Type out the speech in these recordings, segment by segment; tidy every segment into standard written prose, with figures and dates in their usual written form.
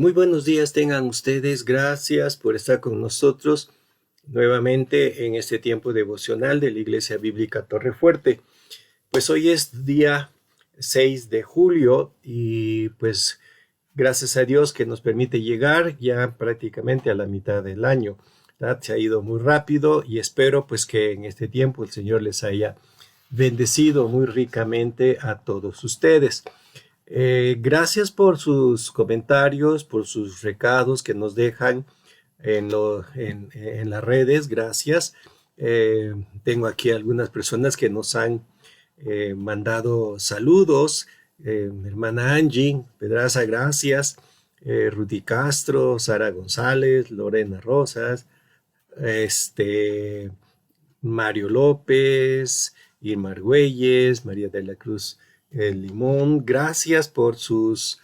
Muy buenos días tengan ustedes. Gracias por estar con nosotros nuevamente en este tiempo devocional de la Iglesia Bíblica Torrefuerte. Pues hoy es día 6 de julio y pues gracias a Dios que nos permite llegar ya prácticamente a la mitad del año, ¿verdad? Se ha ido muy rápido y espero pues que en este tiempo el Señor les haya bendecido muy ricamente a todos ustedes. Gracias por sus comentarios, por sus recados que nos dejan en las redes. Gracias. Tengo aquí algunas personas que nos han mandado saludos. Hermana Angie Pedraza, gracias. Rudy Castro, Sara González, Lorena Rosas, Mario López, Irma Argüelles, María de la Cruz Limón. Gracias por sus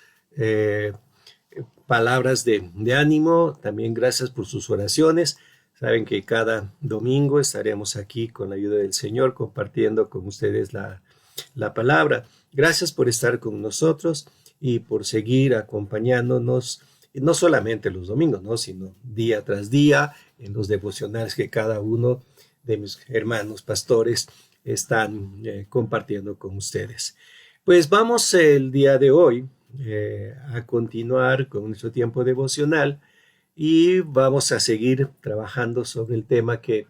palabras de ánimo. También gracias por sus oraciones. Saben que cada domingo estaremos aquí con la ayuda del Señor compartiendo con ustedes la palabra. Gracias por estar con nosotros y por seguir acompañándonos, no solamente los domingos, ¿no? Sino día tras día en los devocionales que cada uno de mis hermanos pastores están compartiendo con ustedes. Pues vamos el día de hoy a continuar con nuestro tiempo devocional y vamos a seguir trabajando sobre el tema que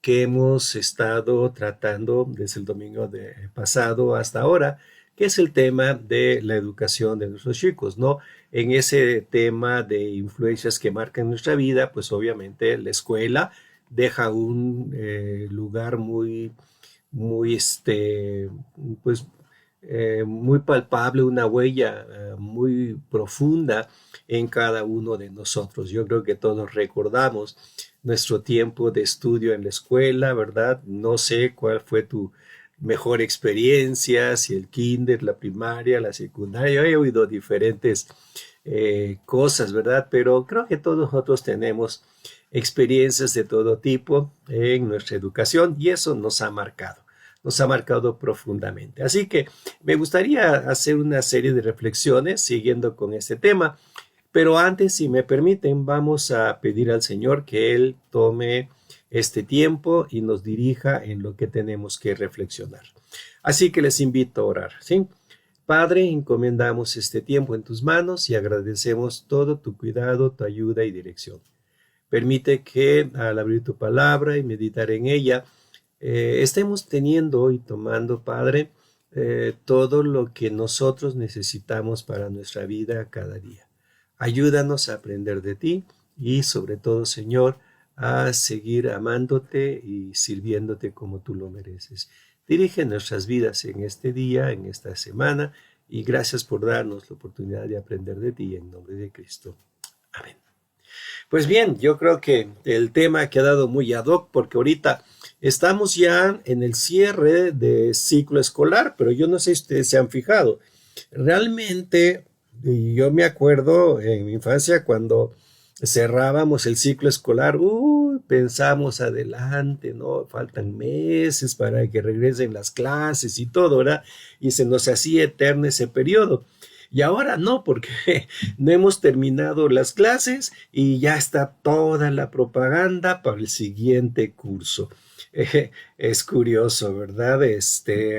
hemos estado tratando desde el domingo pasado hasta ahora, que es el tema de la educación de nuestros chicos, ¿no? En ese tema de influencias que marcan nuestra vida, pues obviamente la escuela deja un lugar muy, pues muy palpable, una huella muy profunda en cada uno de nosotros. Yo creo que todos recordamos nuestro tiempo de estudio en la escuela, ¿verdad? No sé cuál fue tu mejor experiencia, si el kinder, la primaria, la secundaria. He oído diferentes cosas, ¿verdad? Pero creo que todos nosotros tenemos experiencias de todo tipo en nuestra educación y eso nos ha marcado profundamente. Así que me gustaría hacer una serie de reflexiones siguiendo con este tema, pero antes, si me permiten, vamos a pedir al Señor que Él tome este tiempo y nos dirija en lo que tenemos que reflexionar. Así que les invito a orar, ¿sí? Padre, encomendamos este tiempo en tus manos y agradecemos todo tu cuidado, tu ayuda y dirección. Permite que al abrir tu palabra y meditar en ella, estemos teniendo y tomando, Padre, todo lo que nosotros necesitamos para nuestra vida cada día. Ayúdanos a aprender de ti y sobre todo, Señor, a seguir amándote y sirviéndote como tú lo mereces. Dirige nuestras vidas en este día, en esta semana, y gracias por darnos la oportunidad de aprender de ti en nombre de Cristo. Amén. Pues bien, yo creo que el tema ha quedado muy ad hoc porque ahorita estamos ya en el cierre de ciclo escolar, pero yo no sé si ustedes se han fijado. Realmente, yo me acuerdo en mi infancia cuando cerrábamos el ciclo escolar, pensamos adelante, ¿no? Faltan meses para que regresen las clases y todo, ¿verdad? Y se nos hacía eterno ese periodo. Y ahora no, porque no hemos terminado las clases y ya está toda la propaganda para el siguiente curso. Es curioso, ¿verdad?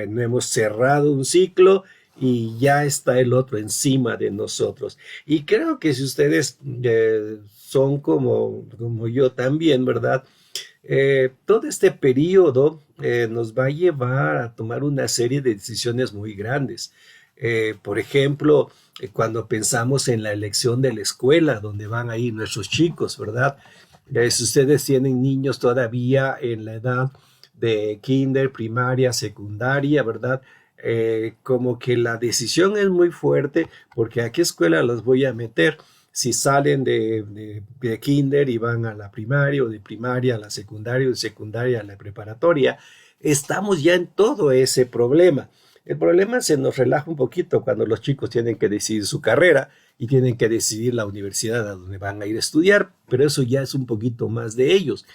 No hemos cerrado un ciclo y ya está el otro encima de nosotros. Y creo que si ustedes son como yo también, ¿verdad? Todo este periodo nos va a llevar a tomar una serie de decisiones muy grandes. Por ejemplo, cuando pensamos en la elección de la escuela donde van a ir nuestros chicos, ¿verdad? Si ustedes tienen niños todavía en la edad de kinder, primaria, secundaria, ¿verdad? Como que la decisión es muy fuerte porque a qué escuela los voy a meter. Si salen de kinder y van a la primaria o de primaria a la secundaria o de secundaria a la preparatoria, estamos ya en todo ese problema. El problema se nos relaja un poquito cuando los chicos tienen que decidir su carrera y tienen que decidir la universidad a donde van a ir a estudiar, pero eso ya es un poquito más de ellos.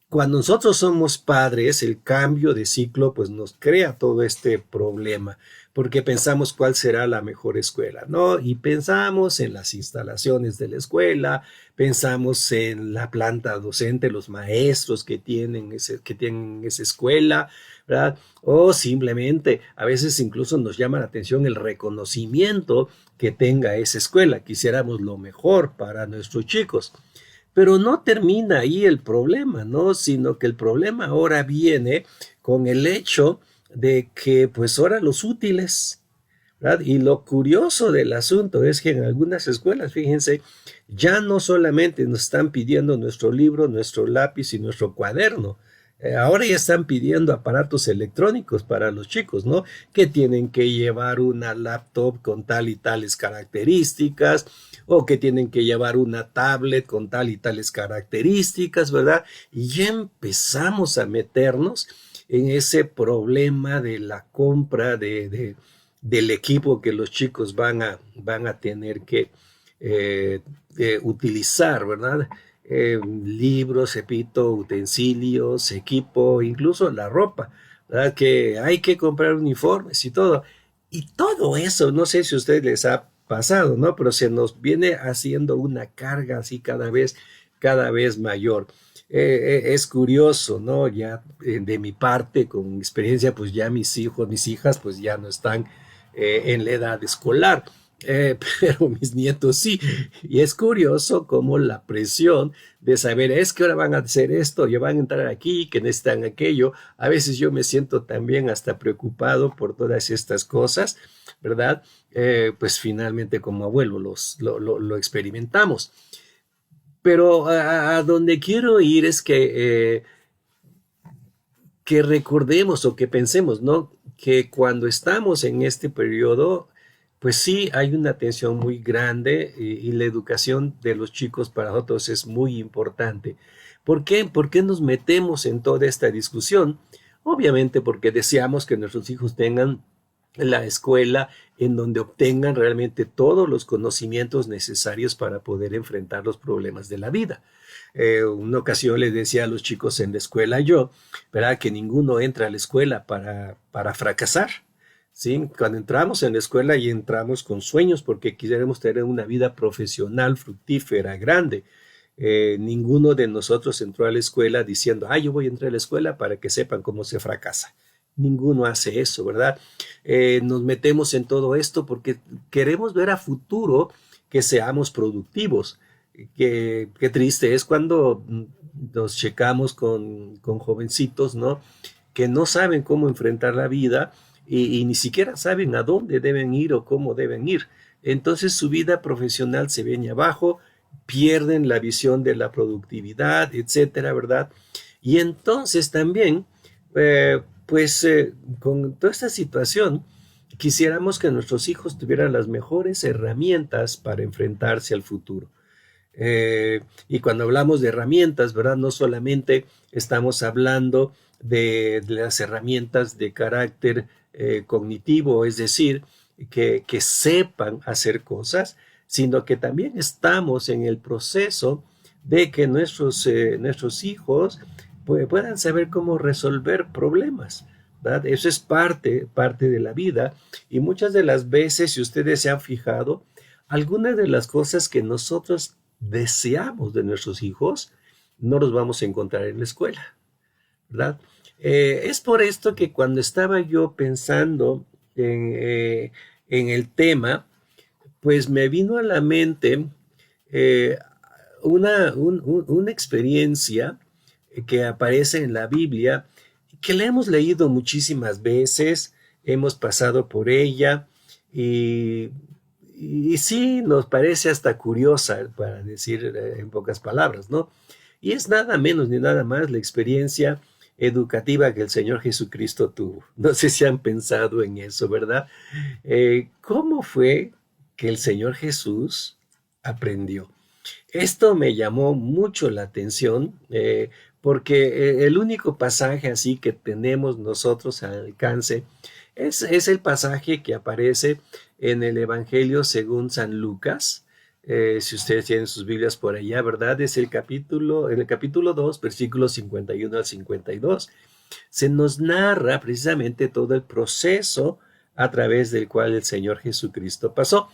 Cuando nosotros somos padres, el cambio de ciclo pues nos crea todo este problema, porque pensamos cuál será la mejor escuela, ¿no? Y pensamos en las instalaciones de la escuela, pensamos en la planta docente, los maestros que tienen esa escuela, ¿verdad? O simplemente, a veces incluso nos llama la atención el reconocimiento que tenga esa escuela. Quisiéramos lo mejor para nuestros chicos. Pero no termina ahí el problema, ¿no? Sino que el problema ahora viene con el hecho de que pues ahora los útiles, ¿verdad? Y lo curioso del asunto es que en algunas escuelas, fíjense, ya no solamente nos están pidiendo nuestro libro, nuestro lápiz y nuestro cuaderno, ahora ya están pidiendo aparatos electrónicos para los chicos, ¿no? Que tienen que llevar una laptop con tal y tales características, o que tienen que llevar una tablet con tal y tales características, ¿verdad? Y ya empezamos a meternos en ese problema de la compra del equipo que los chicos van a tener que utilizar, ¿verdad? Libros, repito, utensilios, equipo, incluso la ropa, ¿verdad? Que hay que comprar uniformes y todo. Y todo eso, no sé si a ustedes les ha pasado, ¿no? Pero se nos viene haciendo una carga así cada vez mayor. Es curioso, ¿no? Ya de mi parte, con mi experiencia, pues ya mis hijos, mis hijas, pues ya no están en la edad escolar. Pero mis nietos sí, y es curioso cómo la presión de saber es que ahora van a hacer esto, ya van a entrar aquí, que necesitan aquello, a veces yo me siento también hasta preocupado por todas estas cosas, ¿verdad? Pues finalmente como abuelo lo experimentamos. Pero a donde quiero ir es que recordemos o que pensemos, ¿no? Que cuando estamos en este periodo, pues sí hay una tensión muy grande y la educación de los chicos para nosotros es muy importante. ¿Por qué? ¿Por qué nos metemos en toda esta discusión? Obviamente porque deseamos que nuestros hijos tengan la escuela en donde obtengan realmente todos los conocimientos necesarios para poder enfrentar los problemas de la vida. Una ocasión les decía a los chicos en la escuela yo, ¿verdad? Que ninguno entra a la escuela para fracasar, ¿sí? Cuando entramos en la escuela y entramos con sueños porque quisiéramos tener una vida profesional, fructífera, grande. Ninguno de nosotros entró a la escuela diciendo, yo voy a entrar a la escuela para que sepan cómo se fracasa. Ninguno hace eso, ¿verdad? Nos metemos en todo esto porque queremos ver a futuro que seamos productivos. Qué triste es cuando nos checamos con jovencitos, ¿no? Que no saben cómo enfrentar la vida y ni siquiera saben a dónde deben ir o cómo deben ir. Entonces su vida profesional se viene abajo, pierden la visión de la productividad, etcétera, ¿verdad? Y entonces también, con toda esta situación, quisiéramos que nuestros hijos tuvieran las mejores herramientas para enfrentarse al futuro. Y cuando hablamos de herramientas, ¿verdad? No solamente estamos hablando de las herramientas de carácter cognitivo, es decir, que sepan hacer cosas, sino que también estamos en el proceso de que nuestros hijos puedan saber cómo resolver problemas, ¿verdad? Eso es parte de la vida y muchas de las veces, si ustedes se han fijado, algunas de las cosas que nosotros deseamos de nuestros hijos no los vamos a encontrar en la escuela, ¿verdad? Es por esto que cuando estaba yo pensando en el tema, pues me vino a la mente una experiencia que aparece en la Biblia, que la hemos leído muchísimas veces, hemos pasado por ella y sí nos parece hasta curiosa, para decir en pocas palabras, ¿no? Y es nada menos ni nada más la experiencia educativa que el Señor Jesucristo tuvo. No sé si han pensado en eso, ¿verdad? ¿Cómo fue que el Señor Jesús aprendió? Esto me llamó mucho la atención porque el único pasaje así que tenemos nosotros al alcance es el pasaje que aparece en el Evangelio según San Lucas. Si ustedes tienen sus Biblias por allá, ¿verdad? Es en el capítulo 2, versículos 51 al 52. Se nos narra precisamente todo el proceso a través del cual el Señor Jesucristo pasó.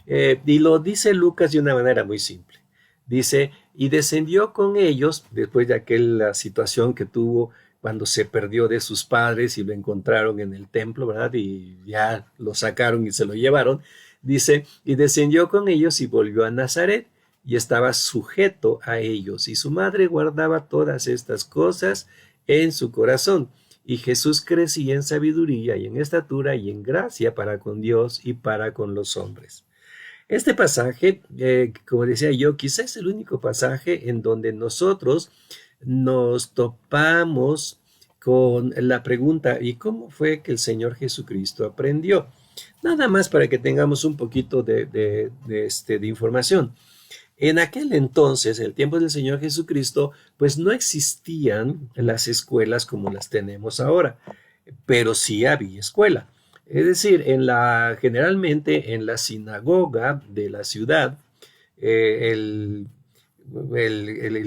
Y lo dice Lucas de una manera muy simple. Dice, y descendió con ellos, después de aquella situación que tuvo cuando se perdió de sus padres y lo encontraron en el templo, ¿verdad? Y ya lo sacaron y se lo llevaron. Dice, y descendió con ellos y volvió a Nazaret y estaba sujeto a ellos. Y su madre guardaba todas estas cosas en su corazón. Y Jesús crecía en sabiduría y en estatura y en gracia para con Dios y para con los hombres. Este pasaje, como decía yo, quizás es el único pasaje en donde nosotros nos topamos con la pregunta, ¿y cómo fue que el Señor Jesucristo aprendió? Nada más para que tengamos un poquito de información. En aquel entonces, en el tiempo del Señor Jesucristo, pues no existían las escuelas como las tenemos ahora, pero sí había escuela. Es decir, generalmente en la sinagoga de la ciudad, el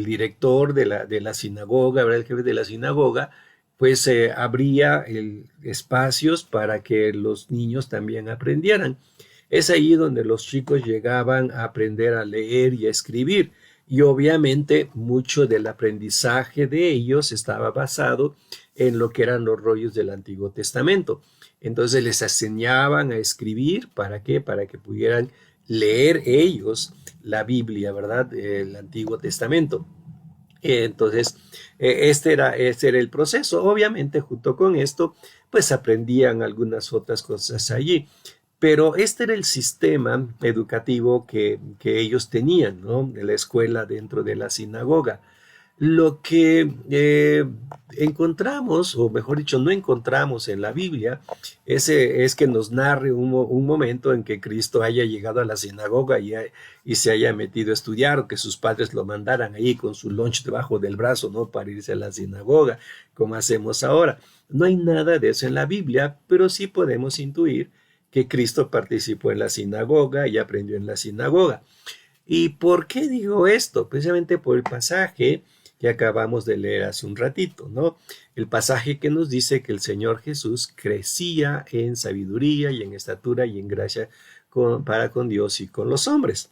director de la sinagoga, el jefe de la sinagoga, pues abría espacios para que los niños también aprendieran. Es ahí donde los chicos llegaban a aprender a leer y a escribir. Y obviamente mucho del aprendizaje de ellos estaba basado en lo que eran los rollos del Antiguo Testamento. Entonces les enseñaban a escribir, ¿para qué? Para que pudieran leer ellos la Biblia, ¿verdad? El Antiguo Testamento. Entonces, este era el proceso. Obviamente, junto con esto, pues aprendían algunas otras cosas allí. Pero este era el sistema educativo que ellos tenían, ¿no? De la escuela dentro de la sinagoga. Lo que encontramos, o mejor dicho, no encontramos en la Biblia, es que nos narre un momento en que Cristo haya llegado a la sinagoga y se haya metido a estudiar, o que sus padres lo mandaran ahí con su lunch debajo del brazo, ¿no? Para irse a la sinagoga, como hacemos ahora. No hay nada de eso en la Biblia, pero sí podemos intuir que Cristo participó en la sinagoga y aprendió en la sinagoga. ¿Y por qué digo esto? Precisamente por el pasaje que acabamos de leer hace un ratito, ¿no? El pasaje que nos dice que el Señor Jesús crecía en sabiduría y en estatura y en gracia para con Dios y con los hombres.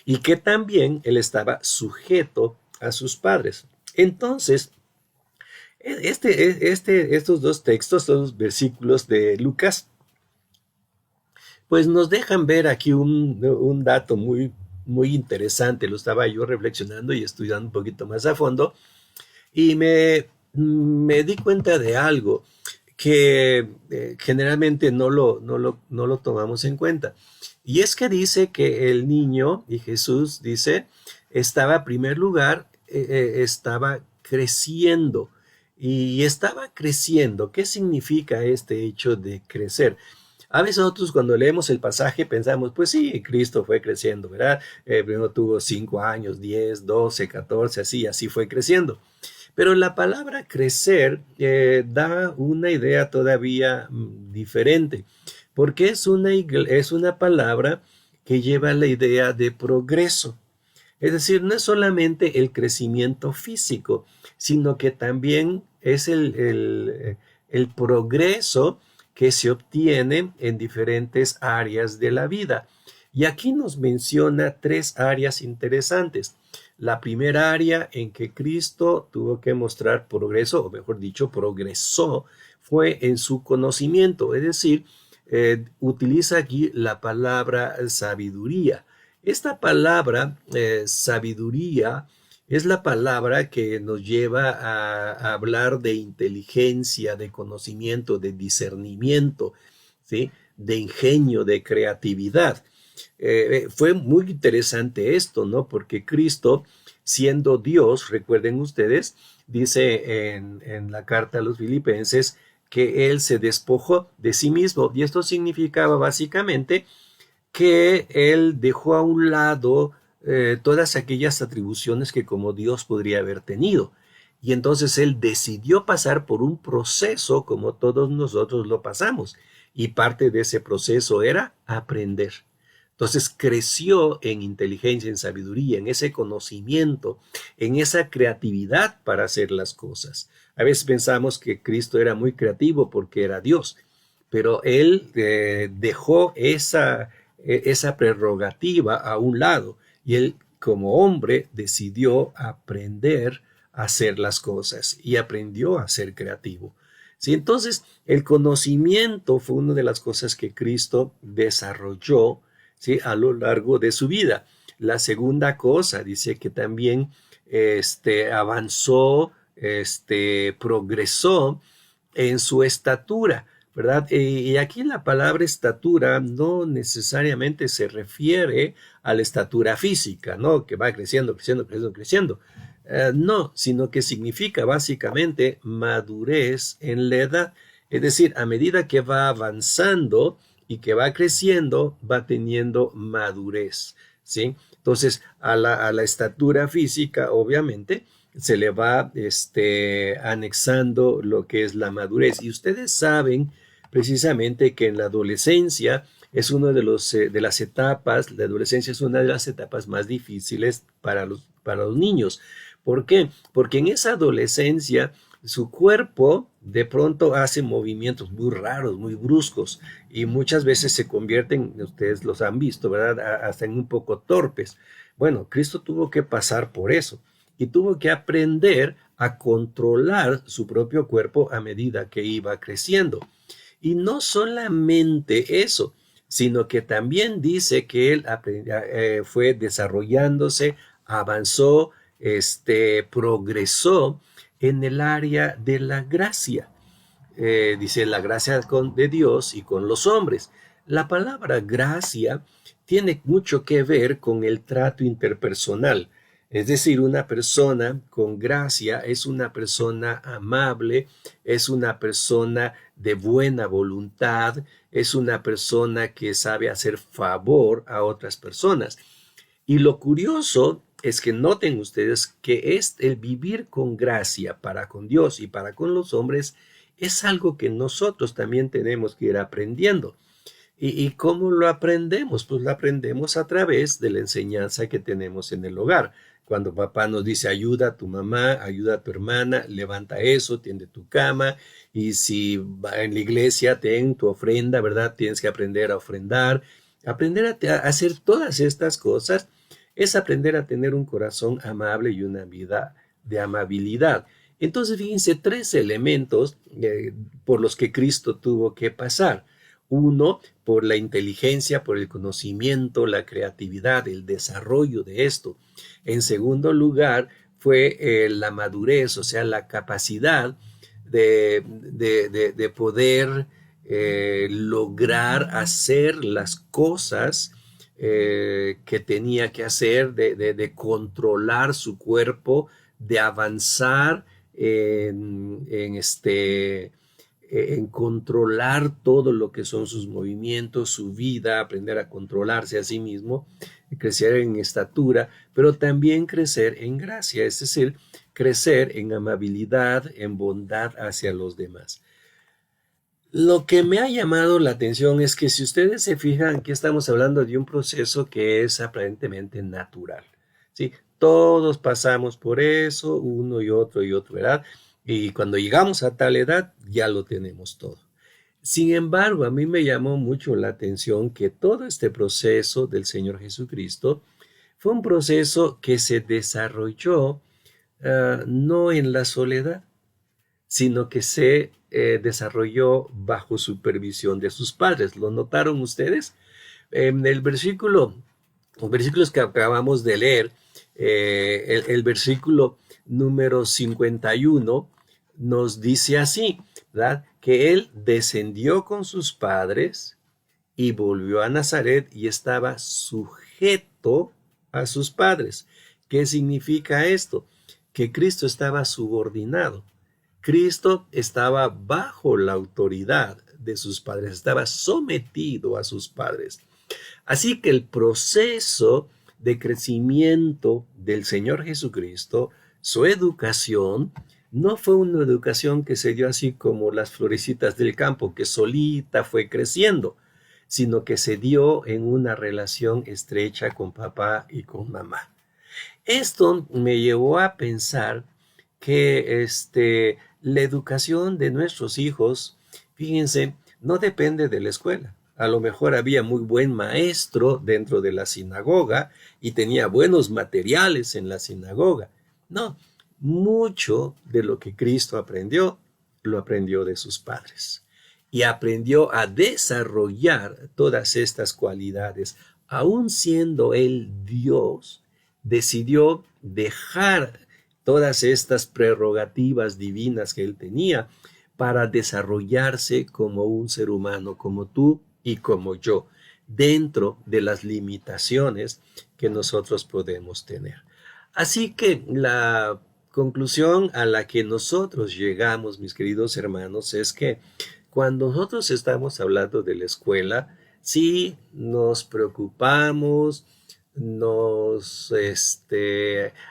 Y que también él estaba sujeto a sus padres. Entonces, estos dos textos, estos versículos de Lucas, pues nos dejan ver aquí un dato muy, muy interesante. Lo estaba yo reflexionando y estudiando un poquito más a fondo y me di cuenta de algo que generalmente no lo tomamos en cuenta. Y es que dice que el niño, y Jesús dice, estaba en primer lugar, estaba creciendo. Y estaba creciendo. ¿Qué significa este hecho de crecer? A veces nosotros cuando leemos el pasaje pensamos, pues sí, Cristo fue creciendo, ¿verdad? Primero tuvo 5 años, 10, 12, 14, así fue creciendo. Pero la palabra crecer da una idea todavía diferente, porque es una palabra que lleva la idea de progreso. Es decir, no es solamente el crecimiento físico, sino que también es el progreso que se obtiene en diferentes áreas de la vida. Y aquí nos menciona 3 áreas interesantes. La primera área en que Cristo tuvo que mostrar progreso, o mejor dicho, progresó, fue en su conocimiento, es decir, utiliza aquí la palabra sabiduría. Esta palabra sabiduría es la palabra que nos lleva a hablar de inteligencia, de conocimiento, de discernimiento, ¿sí? De ingenio, de creatividad. Fue muy interesante esto, ¿no? Porque Cristo, siendo Dios, recuerden ustedes, dice en la carta a los Filipenses que Él se despojó de sí mismo. Y esto significaba básicamente que Él dejó a un lado todas aquellas atribuciones que como Dios podría haber tenido. Y entonces Él decidió pasar por un proceso como todos nosotros lo pasamos. Y parte de ese proceso era aprender. Entonces creció en inteligencia, en sabiduría, en ese conocimiento, en esa creatividad para hacer las cosas. A veces pensamos que Cristo era muy creativo porque era Dios, pero él dejó esa prerrogativa a un lado y él como hombre decidió aprender a hacer las cosas y aprendió a ser creativo. ¿Sí? Entonces, el conocimiento fue una de las cosas que Cristo desarrolló, ¿sí?, a lo largo de su vida. La segunda cosa, dice que también avanzó, progresó en su estatura, ¿verdad? Y aquí la palabra estatura no necesariamente se refiere a la estatura física, ¿no? Que va creciendo, creciendo, creciendo, creciendo. No, sino que significa básicamente madurez en la edad. Es decir, a medida que va avanzando y que va creciendo, va teniendo madurez, ¿sí? Entonces, a la estatura física, obviamente, se le va anexando lo que es la madurez. Y ustedes saben precisamente que en la adolescencia es una de las etapas, la adolescencia es una de las etapas más difíciles para los niños. ¿Por qué? Porque en esa adolescencia su cuerpo de pronto hace movimientos muy raros, muy bruscos, y muchas veces se convierten, ustedes los han visto, ¿verdad?, hasta en un poco torpes. Bueno, Cristo tuvo que pasar por eso y tuvo que aprender a controlar su propio cuerpo a medida que iba creciendo. Y no solamente eso, sino que también dice que él fue desarrollándose, avanzó, progresó en el área de la gracia. Dice la gracia de Dios y con los hombres. La palabra gracia tiene mucho que ver con el trato interpersonal. Es decir, una persona con gracia es una persona amable, es una persona de buena voluntad, es una persona que sabe hacer favor a otras personas. Y lo curioso es que noten ustedes que el vivir con gracia para con Dios y para con los hombres es algo que nosotros también tenemos que ir aprendiendo. ¿Y cómo lo aprendemos? Pues lo aprendemos a través de la enseñanza que tenemos en el hogar. Cuando papá nos dice ayuda a tu mamá, ayuda a tu hermana, levanta eso, tiende tu cama, y si va en la iglesia ten tu ofrenda, ¿verdad? Tienes que aprender a ofrendar. Aprender a hacer todas estas cosas es aprender a tener un corazón amable y una vida de amabilidad. Entonces, fíjense, tres elementos por los que Cristo tuvo que pasar. Uno, por la inteligencia, por el conocimiento, la creatividad, el desarrollo de esto. En segundo lugar, fue la madurez, o sea, la capacidad de poder lograr hacer las cosas que tenía que hacer, de controlar su cuerpo, de avanzar en controlar todo lo que son sus movimientos, su vida, aprender a controlarse a sí mismo, crecer en estatura, pero también crecer en gracia, es decir, crecer en amabilidad, en bondad hacia los demás. Lo que me ha llamado la atención es que si ustedes se fijan, aquí estamos hablando de un proceso que es aparentemente natural, ¿sí? Todos pasamos por eso, uno y otro, ¿verdad? Y cuando llegamos a tal edad, ya lo tenemos todo. Sin embargo, a mí me llamó mucho la atención que todo este proceso del Señor Jesucristo fue un proceso que se desarrolló no en la soledad, sino que se desarrolló bajo supervisión de sus padres. ¿Lo notaron ustedes? En el versículo, los versículos que acabamos de leer, el versículo número 51 nos dice así, ¿verdad? Que él descendió con sus padres y volvió a Nazaret y estaba sujeto a sus padres. ¿Qué significa esto? Que Cristo estaba subordinado. Cristo estaba bajo la autoridad de sus padres, estaba sometido a sus padres. Así que el proceso de crecimiento del Señor Jesucristo, su educación, no fue una educación que se dio así como las florecitas del campo, que solita fue creciendo, sino que se dio en una relación estrecha con papá y con mamá. Esto me llevó a pensar que la educación de nuestros hijos, fíjense, no depende de la escuela. A lo mejor había muy buen maestro dentro de la sinagoga y tenía buenos materiales en la sinagoga. No, mucho de lo que Cristo aprendió, lo aprendió de sus padres. Y aprendió a desarrollar todas estas cualidades. Aun siendo él Dios, decidió dejar todas estas prerrogativas divinas que él tenía para desarrollarse como un ser humano, como tú y como yo, dentro de las limitaciones que nosotros podemos tener. Así que la conclusión a la que nosotros llegamos, mis queridos hermanos, es que cuando nosotros estamos hablando de la escuela, sí nos preocupamos, nos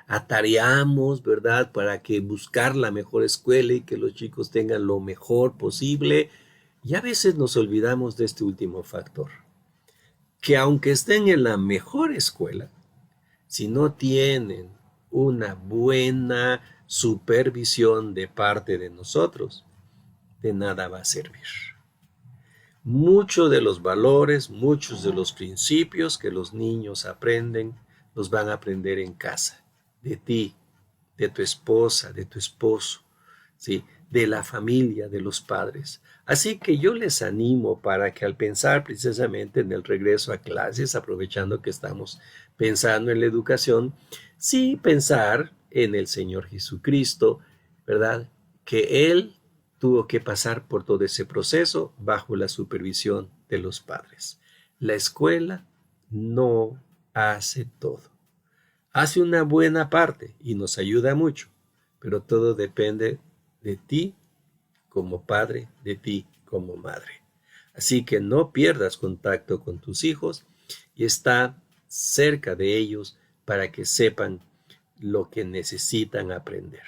atareamos, ¿verdad? Para que buscar la mejor escuela y que los chicos tengan lo mejor posible. Y a veces nos olvidamos de este último factor, que aunque estén en la mejor escuela, si no tienen una buena supervisión de parte de nosotros, de nada va a servir. Muchos de los valores, muchos de los principios que los niños aprenden, los van a aprender en casa, de ti, de tu esposa, de tu esposo, ¿sí? De la familia, de los padres. Así que yo les animo para que al pensar precisamente en el regreso a clases, aprovechando que estamos pensando en la educación, sí pensar en el Señor Jesucristo, ¿verdad? Que Él tuvo que pasar por todo ese proceso bajo la supervisión de los padres. La escuela no hace todo. Hace una buena parte y nos ayuda mucho, pero todo depende de ti como padre, de ti como madre. Así que no pierdas contacto con tus hijos y está cerca de ellos para que sepan lo que necesitan aprender.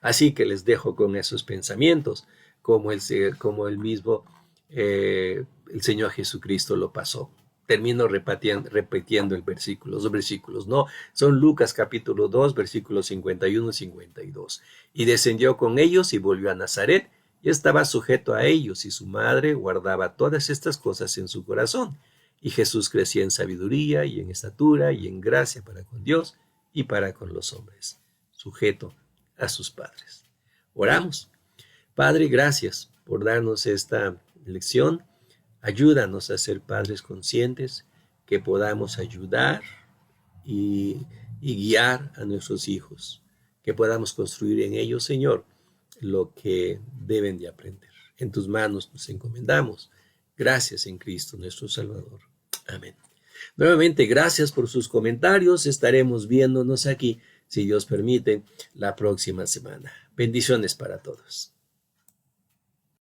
Así que les dejo con esos pensamientos, como el mismo el Señor Jesucristo lo pasó. Termino repitiendo los versículos, ¿no? Son Lucas capítulo 2, versículos 51 y 52. Y descendió con ellos y volvió a Nazaret, y estaba sujeto a ellos, y su madre guardaba todas estas cosas en su corazón. Y Jesús crecía en sabiduría y en estatura y en gracia para con Dios y para con los hombres, sujeto a sus padres. Oramos. Padre, gracias por darnos esta lección. Ayúdanos a ser padres conscientes, que podamos ayudar y guiar a nuestros hijos, que podamos construir en ellos, Señor, lo que deben de aprender. En tus manos nos encomendamos. Gracias en Cristo, nuestro Salvador. Amén. Nuevamente, gracias por sus comentarios. Estaremos viéndonos aquí, si Dios permite, la próxima semana. Bendiciones para todos.